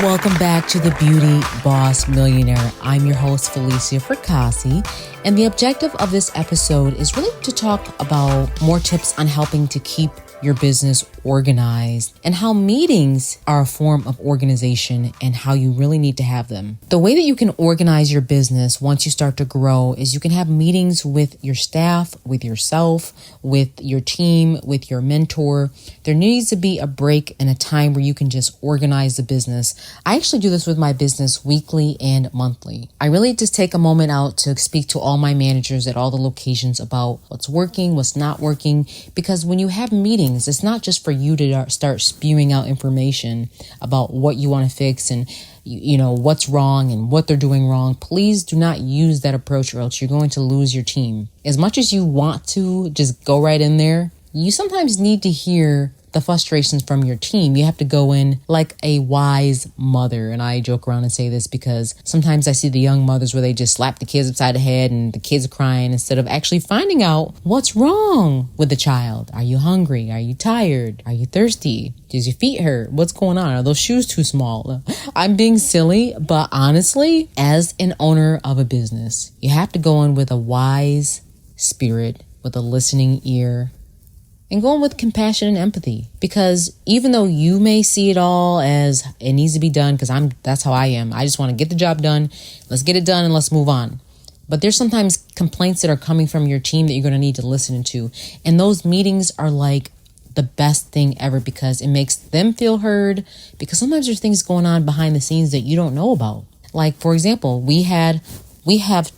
Welcome back to the Beauty Boss Millionaire. I'm your host, Felicia Fracassi, and the objective of this episode is really to talk about more tips on helping to keep your business organized and how meetings are a form of organization and how you really need to have them. The way that you can organize your business once you start to grow is you can have meetings with your staff, with yourself, with your team, with your mentor. There needs to be a break and a time where you can just organize the business. I actually do this with my business weekly and monthly. I really just take a moment out to speak to all my managers at all the locations about what's working, what's not working, because when you have meetings, it's not just for you to start spewing out information about what you want to fix and what's wrong and what they're doing wrong. Please do not use that approach or else you're going to lose your team. As much as you want to just go right in there, you sometimes need to hear the frustrations from your team. You have to go in like a wise mother. And I joke around and say this because sometimes I see the young mothers where they just slap the kids upside the head and the kids are crying instead of actually finding out what's wrong with the child. Are you hungry? Are you tired? Are you thirsty? Does your feet hurt? What's going on? Are those shoes too small? I'm being silly, but honestly, as an owner of a business, you have to go in with a wise spirit, with a listening ear, and going with compassion and empathy, because even though you may see it all as it needs to be done, because that's how I am. I just want to get the job done. Let's get it done and let's move on. But there's sometimes complaints that are coming from your team that you're going to need to listen to. And those meetings are like the best thing ever because it makes them feel heard, because sometimes there's things going on behind the scenes that you don't know about. Like, for example, we have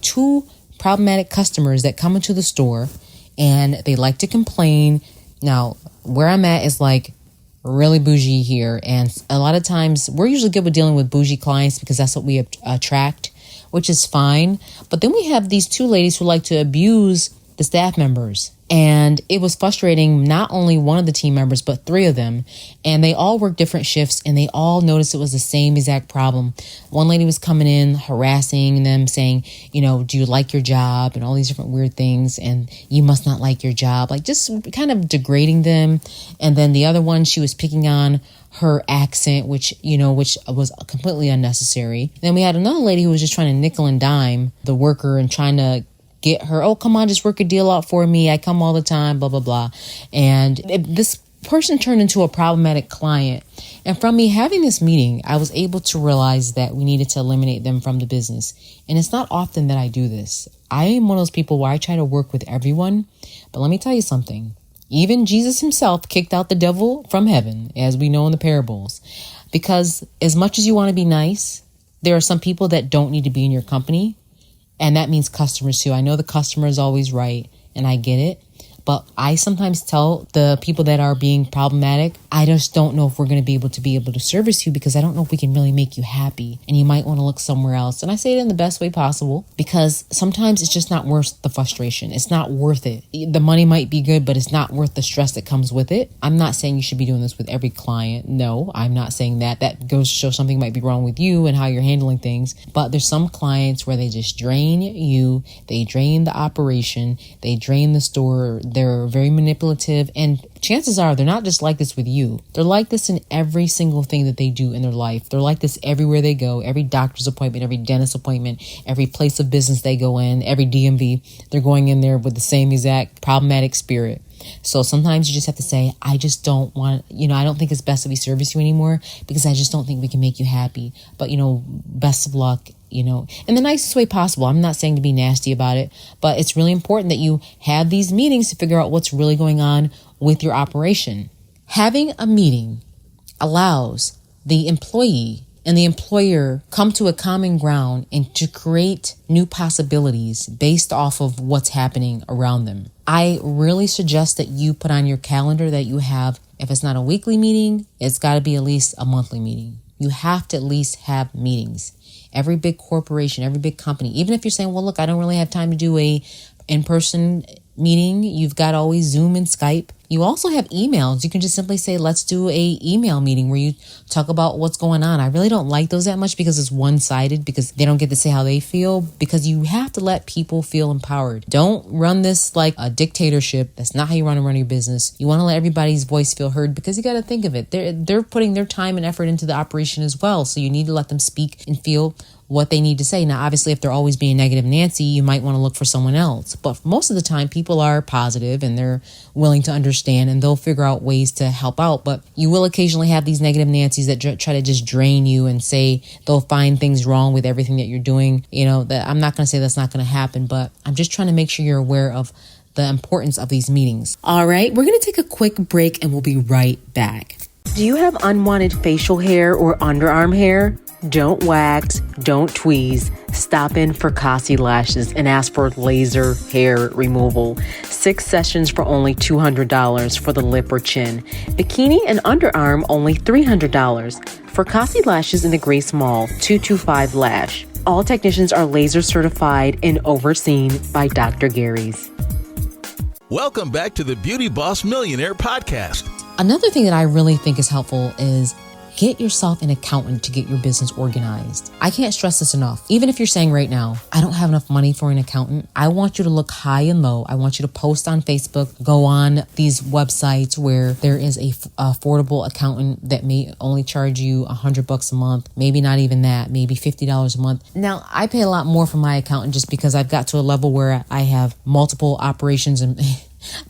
2 problematic customers that come into the store and they like to complain. Now, where I'm at is like really bougie here. And a lot of times we're usually good with dealing with bougie clients because that's what we attract, which is fine. But then we have these 2 ladies who like to abuse the staff members. And it was frustrating, not only one of the team members, but 3 of them. And they all work different shifts and they all noticed it was the same exact problem. One lady was coming in, harassing them, saying, do you like your job? And all these different weird things. And you must not like your job, like just kind of degrading them. And then the other one, she was picking on her accent, which was completely unnecessary. Then we had another lady who was just trying to nickel and dime the worker and trying to get her, oh, come on, just work a deal out for me. I come all the time, blah, blah, blah. And this person turned into a problematic client. And from me having this meeting, I was able to realize that we needed to eliminate them from the business. And it's not often that I do this. I am one of those people where I try to work with everyone. But let me tell you something. Even Jesus himself kicked out the devil from heaven, as we know in the parables. Because as much as you want to be nice, there are some people that don't need to be in your company. And that means customers too. I know the customer is always right, and I get it. But I sometimes tell the people that are being problematic, I just don't know if we're going to be able to service you because I don't know if we can really make you happy and you might want to look somewhere else. And I say it in the best way possible because sometimes it's just not worth the frustration. It's not worth it. The money might be good, but it's not worth the stress that comes with it. I'm not saying you should be doing this with every client. No, I'm not saying that. That goes to show something might be wrong with you and how you're handling things. But there's some clients where they just drain you. They drain the operation. They drain the store. They're very manipulative, and chances are they're not just like this with you. They're like this in every single thing that they do in their life. They're like this everywhere they go, every doctor's appointment, every dentist appointment, every place of business they go in, every DMV. They're going in there with the same exact problematic spirit. So sometimes you just have to say, I just don't want, I don't think it's best that we service you anymore because I just don't think we can make you happy. But, best of luck, in the nicest way possible. I'm not saying to be nasty about it, but it's really important that you have these meetings to figure out what's really going on with your operation. Having a meeting allows the employee and the employer come to a common ground and to create new possibilities based off of what's happening around them. I really suggest that you put on your calendar that you have, if it's not a weekly meeting, it's got to be at least a monthly meeting. You have to at least have meetings. Every big corporation, every big company, even if you're saying, well, look, I don't really have time to do a in-person meeting. You've got always Zoom and Skype. You also have emails. You can just simply say, let's do a email meeting where you talk about what's going on. I really don't like those that much because it's one-sided, because they don't get to say how they feel, because you have to let people feel empowered. Don't run this like a dictatorship. That's not how you want to run your business. You want to let everybody's voice feel heard, because you got to think of it. They're putting their time and effort into the operation as well. So you need to let them speak and feel what they need to say. Now, obviously, if they're always being negative Nancy, you might want to look for someone else. But most of the time, people are positive and they're willing to understand, and they'll figure out ways to help out. But you will occasionally have these negative Nancys that try to just drain you and say they'll find things wrong with everything that you're doing. You know, that I'm not going to say that's not going to happen, but I'm just trying to make sure you're aware of the importance of these meetings. All right, we're going to take a quick break and we'll be right back. Do you have unwanted facial hair or underarm hair? Don't wax, don't tweeze. Stop in for Kasi Lashes and ask for laser hair removal. 6 sessions for only $200 for the lip or chin. Bikini and underarm only $300. For Kasi Lashes in the Gray Small, 225 Lash. All technicians are laser certified and overseen by Dr. Gary's. Welcome back to the Beauty Boss Millionaire podcast. Another thing that I really think is helpful is get yourself an accountant to get your business organized. I can't stress this enough. Even if you're saying right now, I don't have enough money for an accountant, I want you to look high and low. I want you to post on Facebook, go on these websites where there is a affordable accountant that may only charge you $100 a month, maybe not even that, maybe $50 a month. Now, I pay a lot more for my accountant just because I've got to a level where I have multiple operations and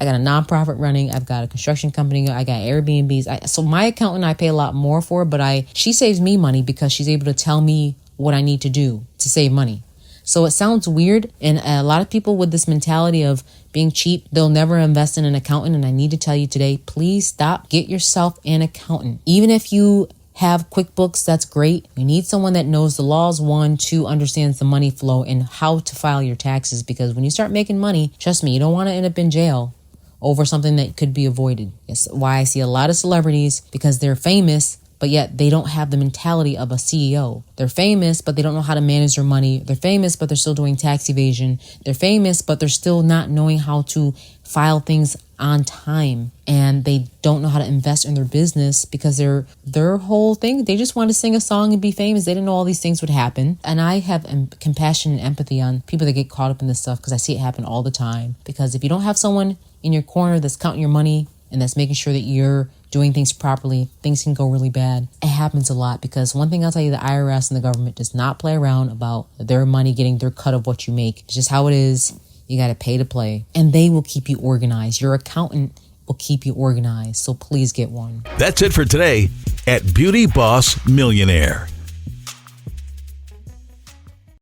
I got a nonprofit running. I've got a construction company. I got Airbnbs. So my accountant, I pay a lot more for, but she saves me money because she's able to tell me what I need to do to save money. So it sounds weird. And a lot of people with this mentality of being cheap, they'll never invest in an accountant. And I need to tell you today, please stop. Get yourself an accountant. Even if you have QuickBooks, that's great. You need someone that knows the laws, 1, 2, understands the money flow and how to file your taxes. Because when you start making money, trust me, you don't want to end up in jail over something that could be avoided. That's why I see a lot of celebrities, because they're famous, but yet they don't have the mentality of a CEO. They're famous, but they don't know how to manage their money. They're famous, but they're still doing tax evasion. They're famous, but they're still not knowing how to file things on time. And they don't know how to invest in their business because their whole thing, they just want to sing a song and be famous. They didn't know all these things would happen. And I have compassion and empathy on people that get caught up in this stuff because I see it happen all the time. Because if you don't have someone in your corner that's counting your money and that's making sure that you're doing things properly, things can go really bad. It happens a lot because one thing I'll tell you, the IRS and the government does not play around about their money getting their cut of what you make. It's just how it is. You got to pay to play, and they will keep you organized. Your accountant will keep you organized. So please get one. That's it for today at Beauty Boss Millionaire.